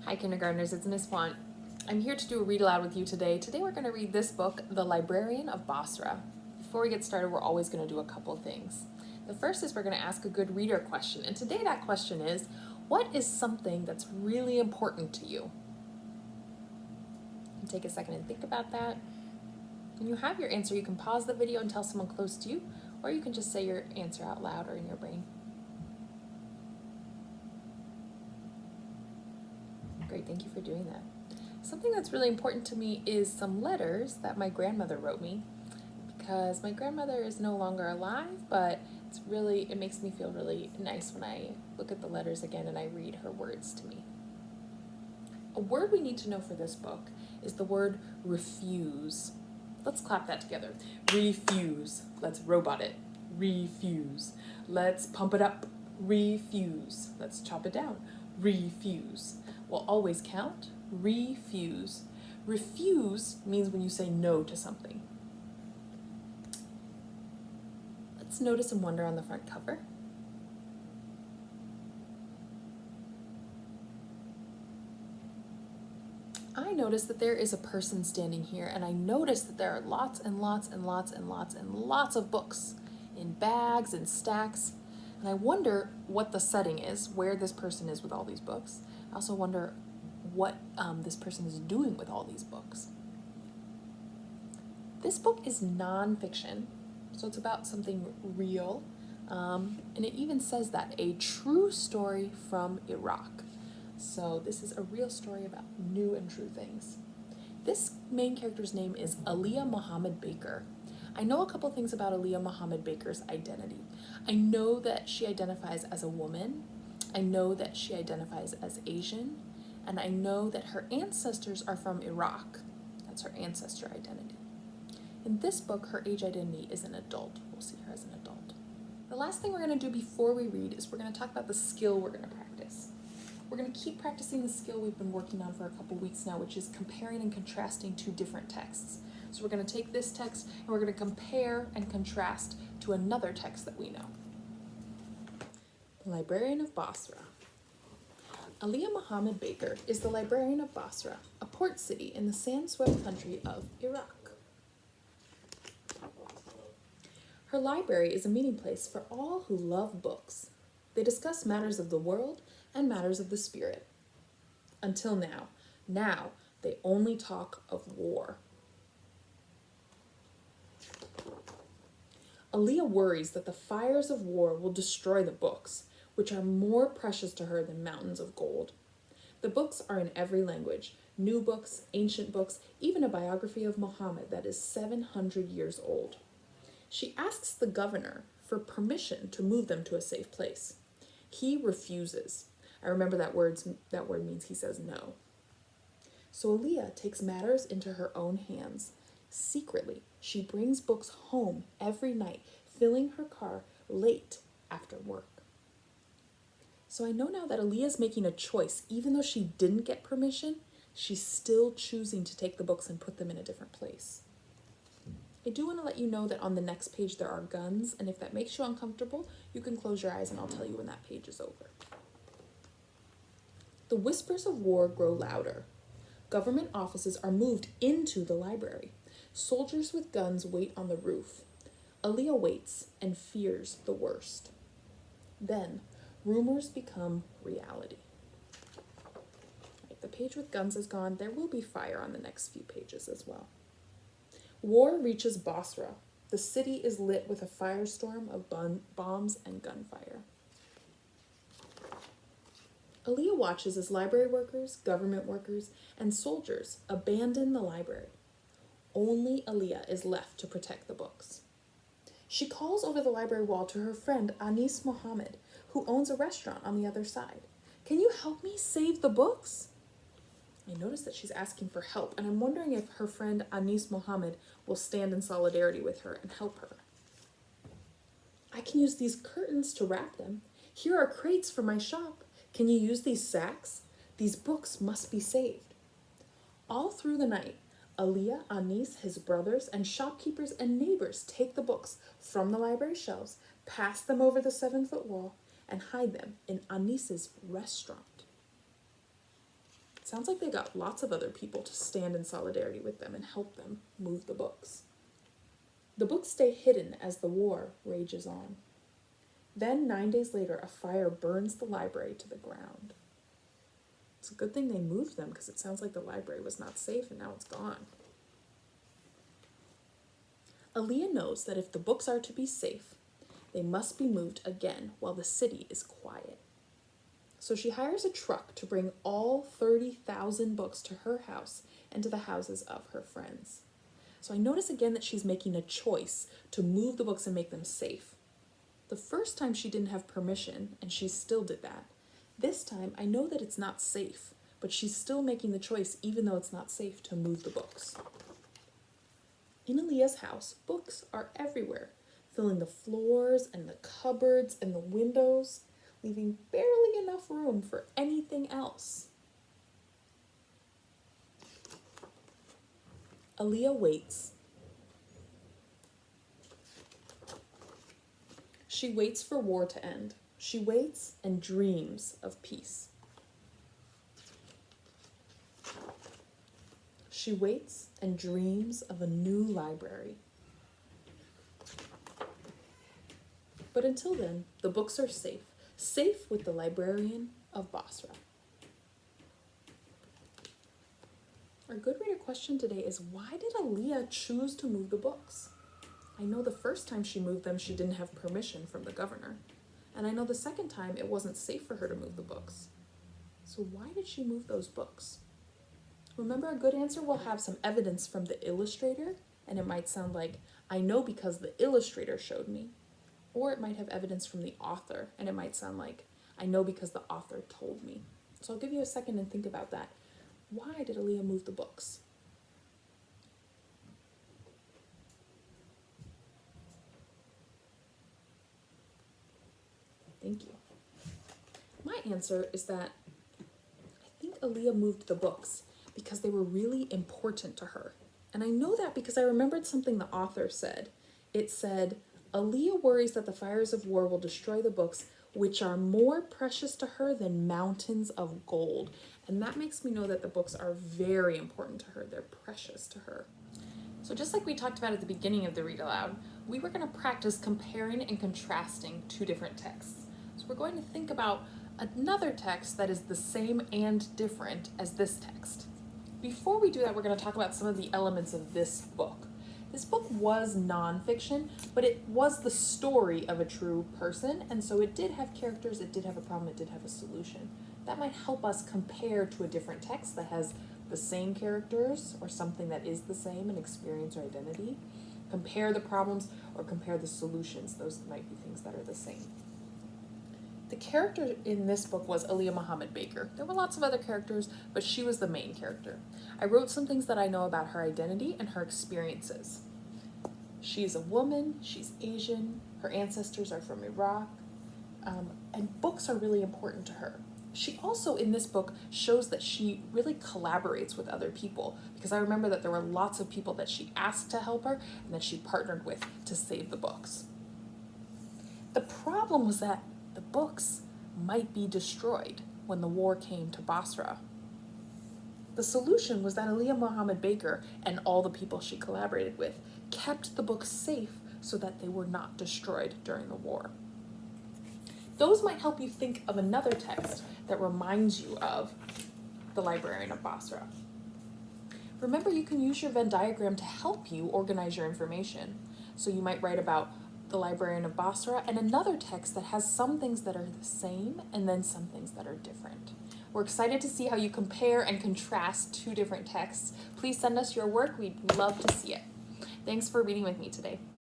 Hi kindergartners, it's Miss Font. I'm here to do a read aloud with you today. Today we're going to read this book, The Librarian of Basra. Before we get started, we're always going to do a couple things. The first is we're going to ask a good reader question, and today that question is, what is something that's really important to you? And take a second and think about that. When you have your answer, you can pause the video and tell someone close to you, or you can just say your answer out loud or in your brain. Great, thank you for doing that. Something that's really important to me is some letters that my grandmother wrote me, because my grandmother is no longer alive, but it makes me feel really nice when I look at the letters again and I read her words to me. A word we need to know for this book is the word refuse. Let's clap that together. Refuse. Let's robot it. Refuse. Let's pump it up. Refuse. Let's chop it down. Refuse. We'll always count. Refuse. Refuse means when you say no to something. Let's notice and wonder on the front cover. I notice that there is a person standing here, and I notice that there are lots and lots and lots and lots and lots of books in bags and stacks. And I wonder what the setting is, where this person is with all these books. I also wonder what this person is doing with all these books. This book is nonfiction, so it's about something real, and it even says that, a true story from Iraq. So this is a real story about new and true things. This main character's name is Aliyah Muhammad Baker. I know a couple things about Aliyah Muhammad Baker's identity. I know that she identifies as a woman. I know that she identifies as Asian. And I know that her ancestors are from Iraq. That's her ancestor identity. In this book, her age identity is an adult. We'll see her as an adult. The last thing we're going to do before we read is we're going to talk about the skill we're going to practice. We're going to keep practicing the skill we've been working on for a couple weeks now, which is comparing and contrasting two different texts. So we're going to take this text and we're going to compare and contrast to another text that we know. The Librarian of Basra. Aliyah Muhammad Baker is the Librarian of Basra, a port city in the sand-swept country of Iraq. Her library is a meeting place for all who love books. They discuss matters of the world and matters of the spirit. Until now. Now, they only talk of war. Aliyah worries that the fires of war will destroy the books, which are more precious to her than mountains of gold. The books are in every language, new books, ancient books, even a biography of Muhammad that is 700 years old. She asks the governor for permission to move them to a safe place. He refuses. I remember that word means he says no. So Aliyah takes matters into her own hands. Secretly, she brings books home every night, filling her car late after work. So I know now that Aliyah's making a choice. Even though she didn't get permission, she's still choosing to take the books and put them in a different place. I do want to let you know that on the next page there are guns, and if that makes you uncomfortable, you can close your eyes and I'll tell you when that page is over. The whispers of war grow louder. Government offices are moved into the library. Soldiers with guns wait on the roof. Aliyah waits and fears the worst. Then, rumors become reality. Right, the page with guns is gone. There will be fire on the next few pages as well. War reaches Basra. The city is lit with a firestorm of bombs and gunfire. Aliyah watches as library workers, government workers, and soldiers abandon the library. Only Aliyah is left to protect the books. She calls over the library wall to her friend Anis Muhammad, who owns a restaurant on the other side. Can you help me save the books? I notice that she's asking for help, and I'm wondering if her friend Anis Muhammad will stand in solidarity with her and help her. I can use these curtains to wrap them. Here are crates for my shop. Can you use these sacks? These books must be saved. All through the night, Aliyah, Anis, his brothers, and shopkeepers and neighbors take the books from the library shelves, pass them over the 7-foot wall, and hide them in Anis's restaurant. Sounds like they got lots of other people to stand in solidarity with them and help them move the books. The books stay hidden as the war rages on. Then, 9 days later, a fire burns the library to the ground. It's a good thing they moved them because it sounds like the library was not safe and now it's gone. Aaliyah knows that if the books are to be safe, they must be moved again while the city is quiet. So she hires a truck to bring all 30,000 books to her house and to the houses of her friends. So I notice again that she's making a choice to move the books and make them safe. The first time she didn't have permission and she still did that. This time I know that it's not safe, but she's still making the choice even though it's not safe to move the books. In Aaliyah's house, books are everywhere, filling the floors and the cupboards and the windows, leaving barely enough room for anything else. Aaliyah waits. She waits for war to end. She waits and dreams of peace. She waits and dreams of a new library. But until then, the books are safe. Safe with the Librarian of Basra. Our good reader question today is, why did Aaliyah choose to move the books? I know the first time she moved them, she didn't have permission from the governor. And I know the second time it wasn't safe for her to move the books. So why did she move those books? Remember, a good answer will have some evidence from the illustrator, and it might sound like, I know because the illustrator showed me. Or it might have evidence from the author, and it might sound like, I know because the author told me. So I'll give you a second and think about that. Why did Aaliyah move the books? Thank you. My answer is that I think Aaliyah moved the books because they were really important to her. And I know that because I remembered something the author said. It said, Aaliyah worries that the fires of war will destroy the books, which are more precious to her than mountains of gold. And that makes me know that the books are very important to her. They're precious to her. So just like we talked about at the beginning of the Read Aloud, we were going to practice comparing and contrasting two different texts. So we're going to think about another text that is the same and different as this text. Before we do that, we're going to talk about some of the elements of this book. This book was nonfiction, but it was the story of a true person, and so it did have characters, it did have a problem, it did have a solution. That might help us compare to a different text that has the same characters or something that is the same in experience or identity. Compare the problems or compare the solutions. Those might be things that are the same. The character in this book was Aaliyah Muhammad Baker. There were lots of other characters, but she was the main character. I wrote some things that I know about her identity and her experiences. She's a woman, she's Asian, her ancestors are from Iraq, and books are really important to her. She also, in this book, shows that she really collaborates with other people, because I remember that there were lots of people that she asked to help her and that she partnered with to save the books. The problem was that the books might be destroyed when the war came to Basra. The solution was that Aaliyah Muhammad Baker and all the people she collaborated with kept the books safe so that they were not destroyed during the war. Those might help you think of another text that reminds you of the Librarian of Basra. Remember, you can use your Venn diagram to help you organize your information. So you might write about the Librarian of Basra and another text that has some things that are the same and then some things that are different. We're excited to see how you compare and contrast two different texts. Please send us your work. We'd love to see it. Thanks for reading with me today.